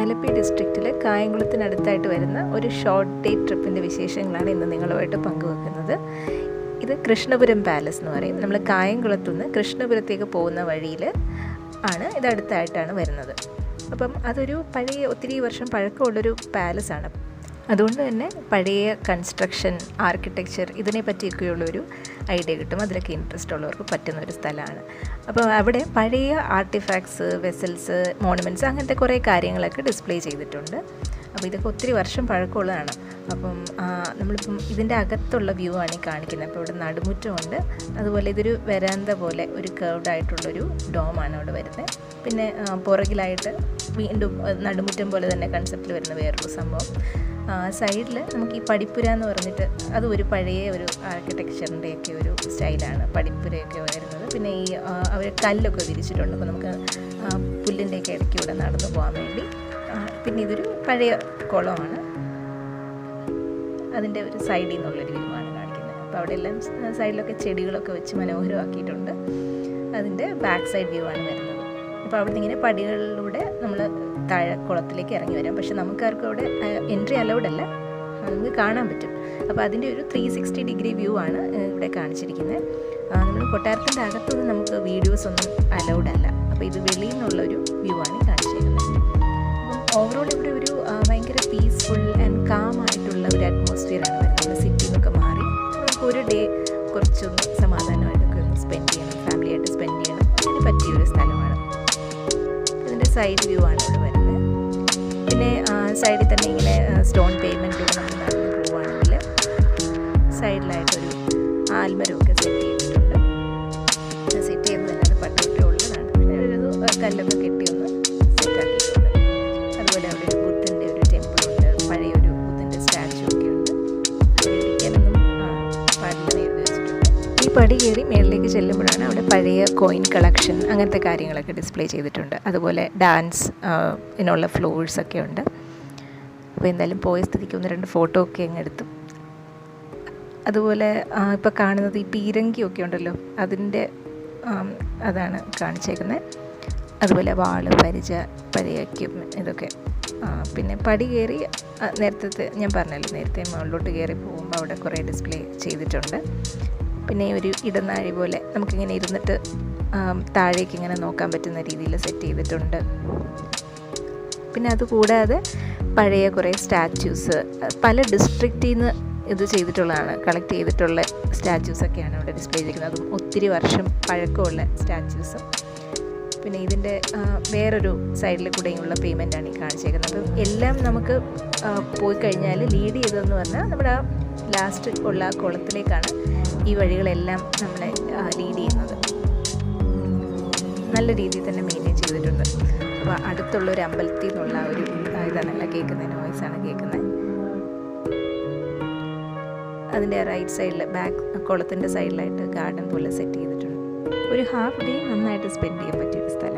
ആലപ്പി ഡിസ്ട്രിക്റ്റിലെ കായംകുളത്തിനടുത്തായിട്ട് വരുന്ന ഒരു short day ട്രിപ്പിൻ്റെ വിശേഷങ്ങളാണ് ഇന്ന് നിങ്ങളുമായിട്ട് പങ്കുവെക്കുന്നത്. ഇത് കൃഷ്ണപുരം പാലസ് എന്ന് പറയും. നമ്മൾ കായംകുളത്തുനിന്ന് കൃഷ്ണപുരത്തേക്ക് പോകുന്ന വഴിയിൽ ആണ് ഇതടുത്തായിട്ടാണ് വരുന്നത്. അപ്പം അതൊരു പഴയ ഒത്തിരി വർഷം പഴക്കമുള്ളൊരു പാലസാണ്. അതുകൊണ്ട് തന്നെ പഴയ കൺസ്ട്രക്ഷൻ, ആർക്കിടെക്ചർ ഇതിനെ പറ്റിയൊക്കെയുള്ളൊരു ഐഡിയ കിട്ടും. അതിലൊക്കെ ഇൻട്രസ്റ്റ് ഉള്ളവർക്ക് പറ്റുന്ന ഒരു സ്ഥലമാണ്. അപ്പോൾ അവിടെ പഴയ ആർട്ടിഫാക്ട്സ്, വെസൽസ്, മോണുമെൻറ്റ്സ് അങ്ങനത്തെ കുറേ കാര്യങ്ങളൊക്കെ ഡിസ്പ്ലേ ചെയ്തിട്ടുണ്ട്. അപ്പോൾ ഇതൊക്കെ ഒത്തിരി വർഷം പഴക്കമുള്ളതാണ്. അപ്പം നമ്മളിപ്പം ഇതിൻ്റെ അകത്തുള്ള വ്യൂ ആണ് ഈ കാണിക്കുന്നത്. അപ്പോൾ ഇവിടെ നടുമുറ്റമുണ്ട്. അതുപോലെ ഇതൊരു വരാന്ത പോലെ ഒരു കർവ്ഡ് ആയിട്ടുള്ളൊരു ഡോമാണ് അവിടെ വരുന്നത്. പിന്നെ പുറകിലായിട്ട് വീണ്ടും നടുമുറ്റം പോലെ തന്നെ കൺസെപ്റ്റിൽ വരുന്ന വേറൊരു സംഭവം. സൈഡിൽ നമുക്ക് ഈ പടിപ്പുര എന്ന് പറഞ്ഞിട്ട് അത് ഒരു പഴയ ഒരു ആർക്കിടെക്ചറിൻ്റെയൊക്കെ ഒരു സ്റ്റൈലാണ് പടിപ്പുരയൊക്കെ വരുന്നത്. പിന്നെ ഈ അവർ കല്ലൊക്കെ വിരിച്ചിട്ടുണ്ട്. അപ്പോൾ നമുക്ക് പുല്ലിൻ്റെയൊക്കെ ഇടയ്ക്ക് ഇവിടെ നടന്നു പോകാൻ വേണ്ടി. പിന്നെ ഇതൊരു പഴയ കുളമാണ്. അതിൻ്റെ ഒരു സൈഡിൽ നിന്നുള്ളൊരു വ്യൂ ആണ് കാണിക്കുന്നത്. അപ്പോൾ അവിടെ എല്ലാം സൈഡിലൊക്കെ ചെടികളൊക്കെ വെച്ച് മനോഹരമാക്കിയിട്ടുണ്ട്. അതിൻ്റെ ബാക്ക് സൈഡ് വ്യൂ ആണ് വരുന്നത്. അപ്പോൾ അവിടെ നിന്ന് ഇങ്ങനെ പടികളിലൂടെ നമ്മൾ താഴെ കുളത്തിലേക്ക് ഇറങ്ങി വരാം. പക്ഷെ നമുക്കാർക്കും അവിടെ എൻട്രി അലൗഡ് അല്ല, നമുക്ക് കാണാൻ പറ്റും. അപ്പോൾ അതിൻ്റെ ഒരു 360 ഡിഗ്രി വ്യൂ ആണ് ഇവിടെ കാണിച്ചിരിക്കുന്നത്. നമ്മൾ കൊട്ടാരത്തിൻ്റെ അകത്തൊന്നും നമുക്ക് വീഡിയോസ് ഒന്നും അലൗഡ് അല്ല. അപ്പോൾ ഇത് വെളിയിൽ നിന്നുള്ളൊരു വ്യൂ ആണ് കാണിച്ചിരിക്കുന്നത്. അപ്പം ഓവറോൾ ഇവിടെ ഒരു ഭയങ്കര പീസ്ഫുൾ ആൻഡ് കാം ആയിട്ടുള്ള ഒരു അറ്റ്മോസ്ഫിയറാണ് വരുന്നത്. സിറ്റിയിൽ നിന്നൊക്കെ മാറി നമുക്ക് ഒരു ഡേ കുറച്ചൊന്ന് സമാധാനമായിട്ടൊക്കെ ഒന്ന് സ്പെൻഡ് ചെയ്യണം, ഫാമിലിയായിട്ട് സ്പെൻഡ് ചെയ്യണം, അതിന് പറ്റിയൊരു സ്ഥലമാണ്. ഇതിൻ്റെ സൈഡ് വ്യൂ ആണ് ഇവിടെ വരുന്നത്. പിന്നെ സൈഡിൽ തന്നെ ഇങ്ങനെ സ്റ്റോൺ പേയ്മെൻറ്റിലൂടെ നമ്മൾ നടന്ന് പോവുകയാണെങ്കിൽ സൈഡിലായിട്ടൊരു ആൽമരമൊക്കെ സെറ്റ് ചെയ്തിട്ടുണ്ട്. സെറ്റ് ചെയ്യുന്നതല്ലാതെ പണ്ടൊക്കെ ഉള്ളതാണ്. ഒരു കല്ലൊക്കെ കെട്ടിയൊന്ന് സെറ്റാക്കിയിട്ടുണ്ട്. അതുപോലെ അവിടെ ഒരു ബുദ്ധൻ്റെ ഒരു ടെമ്പിളുണ്ട്. പഴയൊരു ബുദ്ധൻ്റെ സ്റ്റാച്ചു ഒക്കെ ഉണ്ട്. ഇരിക്കാനൊന്നും പാടില്ലെന്ന് എഴുതി വെച്ചിട്ടുണ്ട്. ഈ പടി കയറി മേളിലേക്ക് ചെല്ലുമ്പോഴാണ് അവിടെ പഴയ കോയിൻ കളക്ഷൻ അങ്ങനത്തെ കാര്യങ്ങളൊക്കെ ഡിസ്പ്ലേ ചെയ്തിട്ടുണ്ട്. അതുപോലെ ഡാൻസ് ഇതിനുള്ള ഫ്ലോഴ്സൊക്കെ ഉണ്ട്. അപ്പോൾ എന്തായാലും പോയ സ്ഥിതിക്ക് 1-2 ഫോട്ടോ ഒക്കെ അങ്ങ് എടുത്തു. അതുപോലെ ഇപ്പോൾ കാണുന്നത് ഈ പീരങ്കിയൊക്കെ ഉണ്ടല്ലോ, അതിൻ്റെ അതാണ് കാണിച്ചേക്കുന്നത്. അതുപോലെ വാള്, പരിച, പഴയക്കും ഇതൊക്കെ. പിന്നെ പടി കയറി നേരത്തെ ഞാൻ പറഞ്ഞല്ലോ, നേരത്തെ മുകളിലോട്ട് കയറി പോകുമ്പോൾ അവിടെ കുറേ ഡിസ്പ്ലേ ചെയ്തിട്ടുണ്ട്. പിന്നെ ഒരു ഇടനാഴി പോലെ നമുക്കിങ്ങനെ ഇരുന്നിട്ട് താഴേക്ക് ഇങ്ങനെ നോക്കാൻ പറ്റുന്ന രീതിയിൽ സെറ്റ് ചെയ്തിട്ടുണ്ട്. പിന്നെ അതുകൂടാതെ പഴയ കുറേ സ്റ്റാച്യൂസ് പല ഡിസ്ട്രിക്റ്റിൽ നിന്ന് ഇത് ചെയ്തിട്ടുള്ളതാണ്, കളക്ട് ചെയ്തിട്ടുള്ള സ്റ്റാച്യൂസൊക്കെയാണ് അവിടെ ഡിസ്പ്ലേ ചെയ്തിരിക്കുന്നത്. അതും ഒത്തിരി വർഷം പഴക്കമുള്ള സ്റ്റാച്യൂസും. പിന്നെ ഇതിൻ്റെ വേറൊരു സൈഡിൽ കൂടെയുള്ള പേയ്മെൻറ്റാണ് ഈ കാണിച്ചേക്കുന്നത്. അപ്പം എല്ലാം നമുക്ക് പോയി കഴിഞ്ഞാൽ ലീഡ് ചെയ്തതെന്ന് പറഞ്ഞാൽ നമ്മുടെ ആ ലാസ്റ്റ് ഉള്ള ആ കുളത്തിലേക്കാണ് ഈ വഴികളെല്ലാം നമ്മളെ ലീഡ് ചെയ്യുന്നത്. നല്ല രീതിയിൽ തന്നെ മെയിൻറ്റെയിൻ ചെയ്തിട്ടുണ്ട്. അപ്പോൾ അടുത്തുള്ളൊരു അമ്പലത്തിൽ നിന്നുള്ള ഒരു ഇതാണല്ല കേൾക്കുന്നത്, നോയ്സാണ് കേൾക്കുന്നത്. അതിൻ്റെ റൈറ്റ് സൈഡിൽ ബാക്ക് കുളത്തിൻ്റെ സൈഡിലായിട്ട് ഗാർഡൻ പോലെ സെറ്റ് ചെയ്തിട്ടുണ്ട്. ഒരു ഹാഫ് ഡേ നന്നായിട്ട് സ്പെൻഡ് ചെയ്യാൻ പറ്റിയൊരു സ്ഥലമാണ്.